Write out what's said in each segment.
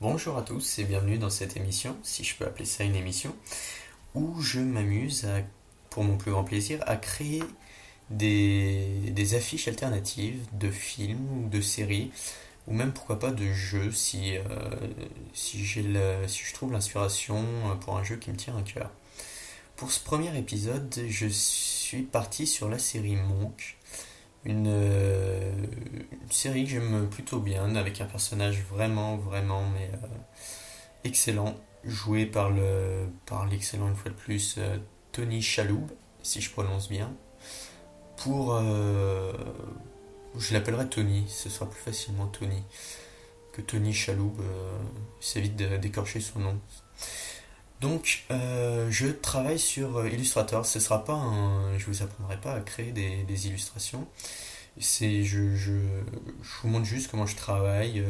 Bonjour à tous et bienvenue dans cette émission, si je peux appeler ça une émission, où je m'amuse, pour mon plus grand plaisir, à créer des affiches alternatives de films ou de séries, ou même pourquoi pas de jeux si je trouve l'inspiration pour un jeu qui me tient à cœur. Pour ce premier épisode, je suis parti sur la série Monk, une série que j'aime plutôt bien, avec un personnage vraiment excellent, joué par l'excellent une fois de plus Tony Shalhoub, si je prononce bien. Pour, je l'appellerai Tony, ce sera plus facilement Tony que Tony Shalhoub. Ça évite d'écorcher son nom. Donc, je travaille sur Illustrator. Je vous apprendrai pas à créer des illustrations. Je vous montre juste comment je travaille,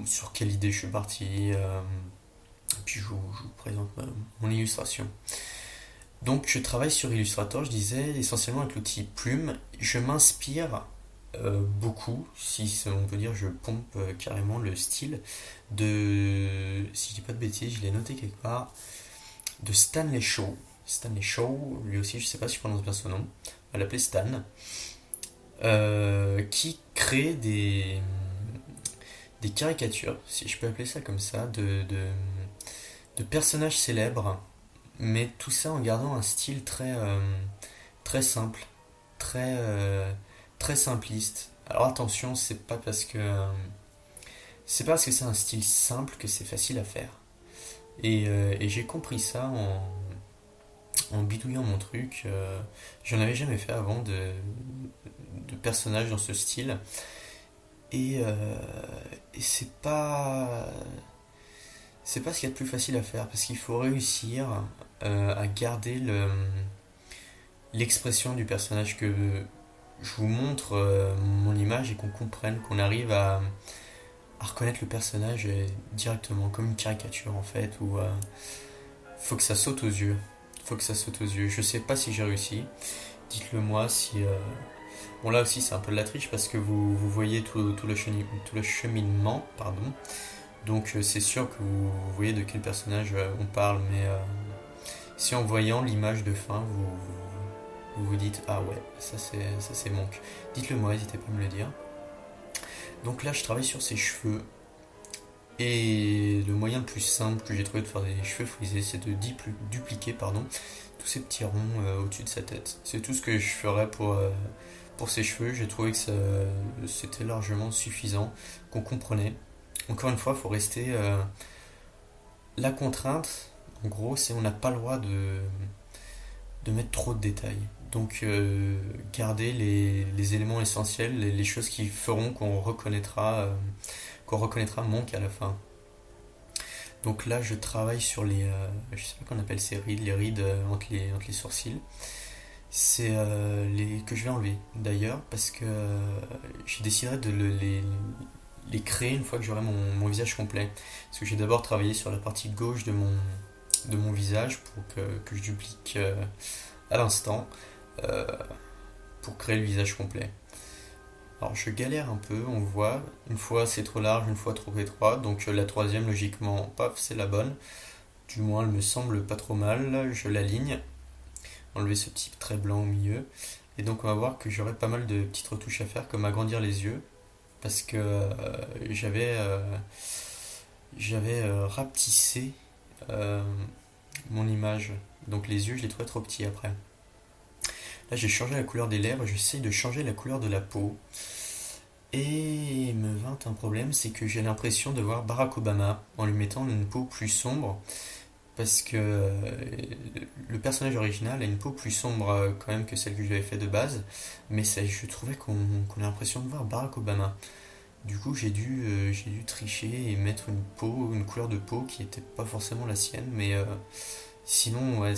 sur quelle idée je suis parti, puis je vous présente mon illustration. Donc je travaille sur Illustrator, je disais, essentiellement avec l'outil Plume. Je m'inspire beaucoup, si on peut dire, je pompe carrément le style si je dis pas de bêtises, je l'ai noté quelque part, de Stanley Shaw. Stanley Shaw, lui aussi, je sais pas si je prononce bien son nom, on va l'appeler Stan, qui crée des caricatures, si je peux appeler ça comme ça, de personnages célèbres, mais tout ça en gardant un style très simple, très simpliste. Alors attention, c'est pas parce que c'est un style simple que c'est facile à faire. Et j'ai compris ça en bidouillant mon truc. J'en avais jamais fait avant de personnages dans ce style. Et c'est pas ce qu'il y a de plus facile à faire parce qu'il faut réussir à garder l'expression du personnage, que je vous montre mon image et qu'on comprenne, qu'on arrive à reconnaître le personnage directement, comme une caricature en fait, où faut que ça saute aux yeux. Faut que ça saute aux yeux. Je sais pas si j'ai réussi. Dites-le moi si. Bon, là aussi c'est un peu de la triche parce que vous voyez tout le cheminement, pardon. Donc c'est sûr que vous voyez de quel personnage on parle, mais si en voyant l'image de fin, vous dites ah ouais, ça c'est Monk. Dites-le moi, n'hésitez pas à me le dire. Donc là je travaille sur ses cheveux, et le moyen le plus simple que j'ai trouvé de faire des cheveux frisés, c'est de dupliquer tous ces petits ronds au-dessus de sa tête. C'est tout ce que je ferais pour ses cheveux. J'ai trouvé que c'était largement suffisant, qu'on comprenait. Encore une fois, il faut rester. La contrainte, en gros, c'est on n'a pas le droit de mettre trop de détails. Donc, garder les éléments essentiels, les choses qui feront qu'on reconnaîtra Monk à la fin. Donc là, je travaille sur je sais pas qu'on appelle ces rides, les rides entre les sourcils. C'est les que je vais enlever d'ailleurs parce que j'ai décidé les créer une fois que j'aurai mon visage complet. Parce que j'ai d'abord travaillé sur la partie gauche de mon visage pour que je duplique à l'instant, euh, pour créer le visage complet. Alors je galère un peu, on voit, une fois c'est trop large, une fois trop étroit, donc la troisième logiquement, paf, c'est la bonne. Du moins elle me semble pas trop mal, je l'aligne, enlever ce petit trait blanc au milieu. Et donc on va voir que j'aurai pas mal de petites retouches à faire, comme agrandir les yeux, parce que j'avais rapetissé euh, mon image. Donc les yeux, je les trouvais trop petits après. Là, j'ai changé la couleur des lèvres, j'essaye de changer la couleur de la peau. Et il me vint un problème, c'est que j'ai l'impression de voir Barack Obama en lui mettant une peau plus sombre, parce que le personnage original a une peau plus sombre quand même que celle que j'avais fait de base, mais je trouvais qu'on a l'impression de voir Barack Obama. Du coup, j'ai dû tricher et mettre une couleur de peau qui n'était pas forcément la sienne, mais sinon, ouais,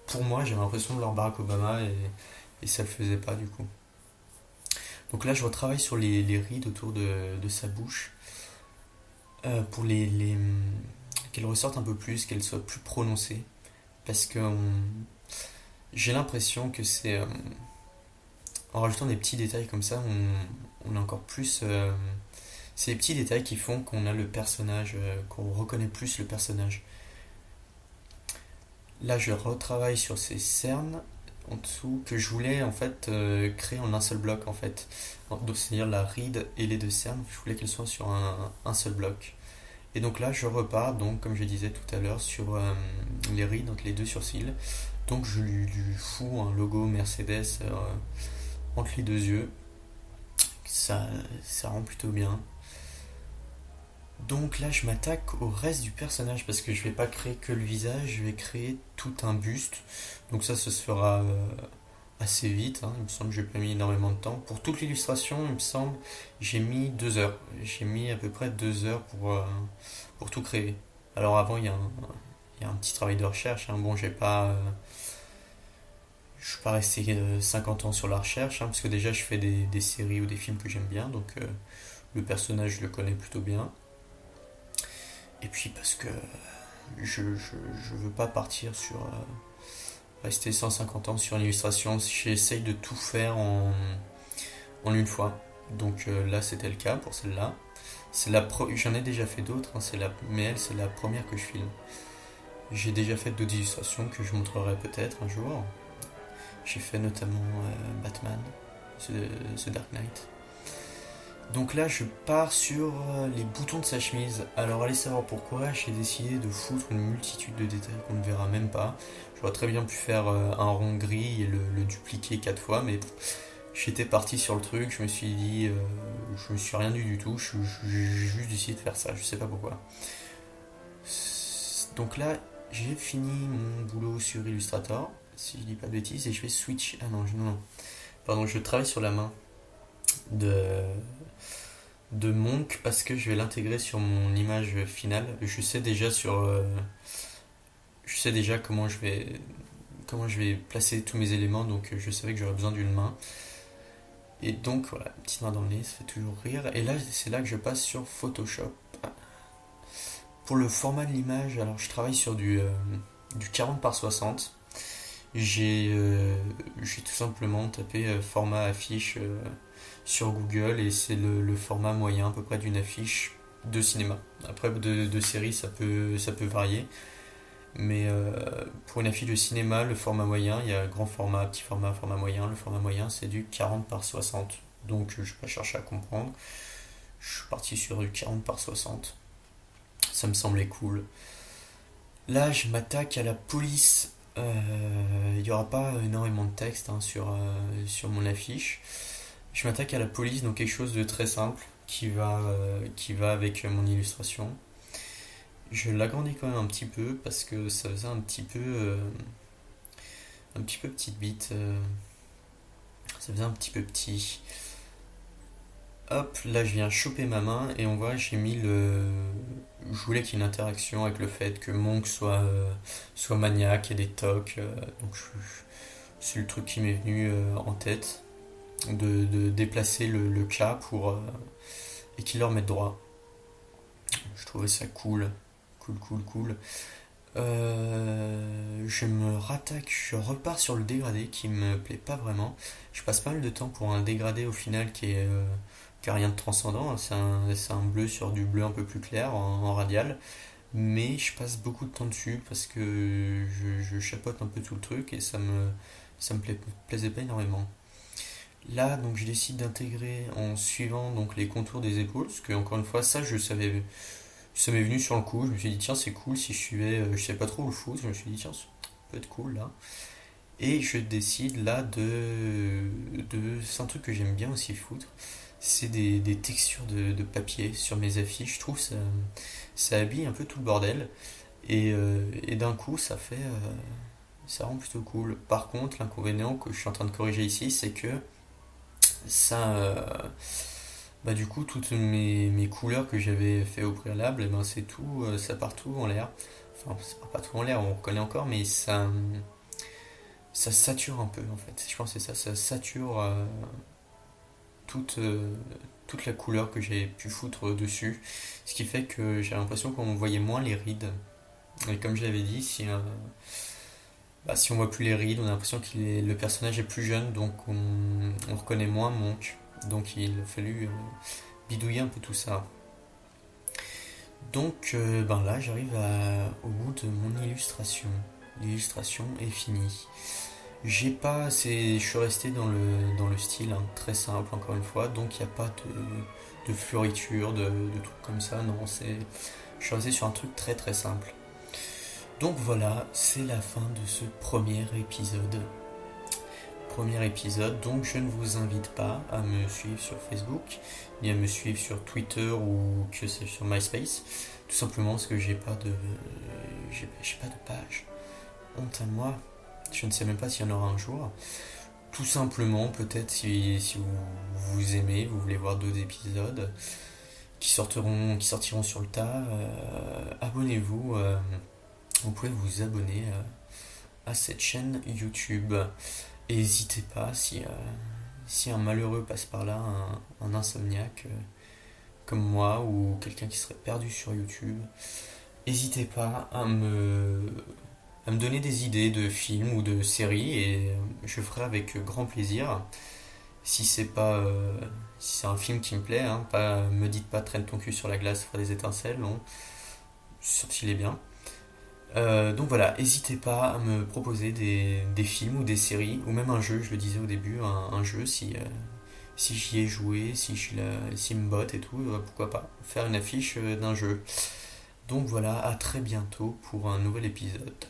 pour moi, j'ai l'impression de voir Barack Obama, et ça le faisait pas du coup. Donc là, je retravaille sur les rides autour de sa bouche, pour qu'elles ressortent un peu plus, qu'elles soient plus prononcées, parce que j'ai l'impression que en rajoutant des petits détails comme ça, on est encore plus. C'est les petits détails qui font qu'on a le personnage, qu'on reconnaît plus le personnage. Là, je retravaille sur ces cernes en dessous que je voulais en fait créer en un seul bloc en fait. Donc, c'est-à-dire la ride et les deux cernes, je voulais qu'elles soient sur un seul bloc. Et donc là, je repars, donc, comme je disais tout à l'heure, sur les rides entre les deux sourcils. Donc je lui fous un logo Mercedes entre les deux yeux. Ça, ça rend plutôt bien. Donc là, je m'attaque au reste du personnage parce que je vais pas créer que le visage, je vais créer tout un buste. Donc ça, se fera assez vite, hein. Il me semble que j'ai pas mis énormément de temps. Pour toute l'illustration, il me semble, j'ai mis 2 heures. J'ai mis à peu près 2 heures pour tout créer. Alors avant, il y a un petit travail de recherche, hein. Bon, je suis pas resté 50 ans sur la recherche, hein, parce que déjà je fais des séries ou des films que j'aime bien, donc le personnage je le connais plutôt bien. Et puis parce que je veux pas partir sur rester 150 ans sur une illustration, j'essaye de tout faire en une fois. Donc là c'était le cas pour celle-là. J'en ai déjà fait d'autres, hein, mais elle c'est la première que je filme. J'ai déjà fait d'autres illustrations que je montrerai peut-être un jour. J'ai fait notamment Batman, The Dark Knight. Donc là, je pars sur les boutons de sa chemise. Alors, allez savoir pourquoi, j'ai décidé de foutre une multitude de détails qu'on ne verra même pas. J'aurais très bien pu faire un rond gris et le dupliquer 4 fois, mais j'étais parti sur le truc, je me suis dit, je me suis rien dit du tout, j'ai juste décidé de faire ça, je sais pas pourquoi. Donc là, j'ai fini mon boulot sur Illustrator, si je dis pas de bêtises, et je vais switch. Ah non, non. Pardon, je travaille sur la main de, de Monk parce que je vais l'intégrer sur mon image finale. Je sais déjà comment je vais placer tous mes éléments, donc je savais que j'aurais besoin d'une main. Et donc voilà, une petite main dans le nez, ça fait toujours rire. Et là, c'est là que je passe sur Photoshop. Pour le format de l'image, alors je travaille sur du 40 par 60. J'ai tout simplement tapé format affiche sur Google et c'est le format moyen à peu près d'une affiche de cinéma. Après de série ça peut varier, mais pour une affiche de cinéma, le format moyen, il y a grand format, petit format, format moyen. Le format moyen c'est du 40 par 60. Donc je vais pas chercher à comprendre. Je suis parti sur du 40 par 60. Ça me semblait cool. Là, je m'attaque à la police. Il n'y aura pas énormément de texte, hein, sur mon affiche. Je m'attaque à la police, donc quelque chose de très simple qui va avec mon illustration. Je l'agrandis quand même un petit peu parce que ça faisait un petit peu petite bite. Ça faisait un petit peu petit. Hop, là je viens choper ma main et on voit j'ai mis le. Je voulais qu'il y ait une interaction avec le fait que Monk soit maniaque et des tocs. Donc c'est le truc qui m'est venu en tête de déplacer le cas et qu'il le remette droit. Je trouvais ça cool. Cool. Je repars sur le dégradé qui me plaît pas vraiment. Je passe pas mal de temps pour un dégradé au final qui a rien de transcendant, hein. C'est un bleu sur du bleu un peu plus clair en radial. Mais je passe beaucoup de temps dessus parce que je chapote un peu tout le truc et ça me plaisait pas énormément. Là, donc je décide d'intégrer en suivant donc les contours des épaules, parce que encore une fois, ça m'est venu sur le coup. Je me suis dit tiens c'est cool si je suivais, je savais pas trop où le foutre. Je me suis dit tiens ça peut être cool là. Et je décide là c'est un truc que j'aime bien aussi foutre. C'est des textures de papier sur mes affiches. Je trouve ça habille un peu tout le bordel. Et d'un coup, ça rend plutôt cool. Par contre, l'inconvénient que je suis en train de corriger ici, c'est que ça. Bah, du coup, toutes mes couleurs que j'avais fait au préalable, eh ben, c'est tout, ça part tout en l'air. Enfin, ça part pas tout en l'air, on reconnaît encore, mais ça sature un peu en fait. Je pense que c'est ça, ça sature toute, euh, toute la couleur que j'ai pu foutre dessus. Ce qui fait que j'ai l'impression qu'on voyait moins les rides. Et comme je l'avais dit, si on voit plus les rides, on a l'impression que le personnage est plus jeune, donc on reconnaît moins Monk. Donc il a fallu bidouiller un peu tout ça. Donc ben là j'arrive au bout de mon illustration. L'illustration est finie. J'ai pas assez, je suis resté dans le style hein, très simple encore une fois, donc il n'y a pas de fioritures, de trucs comme ça, non, je suis resté sur un truc très très simple. Donc voilà, c'est la fin de ce premier épisode. Premier épisode, donc je ne vous invite pas à me suivre sur Facebook, ni à me suivre sur Twitter ou que c'est sur MySpace, tout simplement parce que j'ai pas de page. Honte à moi, je ne sais même pas s'il y en aura un jour. Tout simplement, peut-être si vous aimez, vous voulez voir d'autres épisodes qui sortiront sur le tas, abonnez-vous. Vous pouvez vous abonner à cette chaîne YouTube. Et n'hésitez pas, si un malheureux passe par là, un insomniaque comme moi ou quelqu'un qui serait perdu sur YouTube, n'hésitez pas à me donner des idées de films ou de séries et je ferai avec grand plaisir. Si c'est pas si c'est un film qui me plaît, hein, pas me dites pas traîne ton cul sur la glace, fera des étincelles, non. Sauf s'il est bien. Donc voilà, n'hésitez pas à me proposer des films ou des séries, ou même un jeu, je le disais au début, un jeu si j'y ai joué, s'il me botte et tout, pourquoi pas faire une affiche d'un jeu. Donc voilà, à très bientôt pour un nouvel épisode.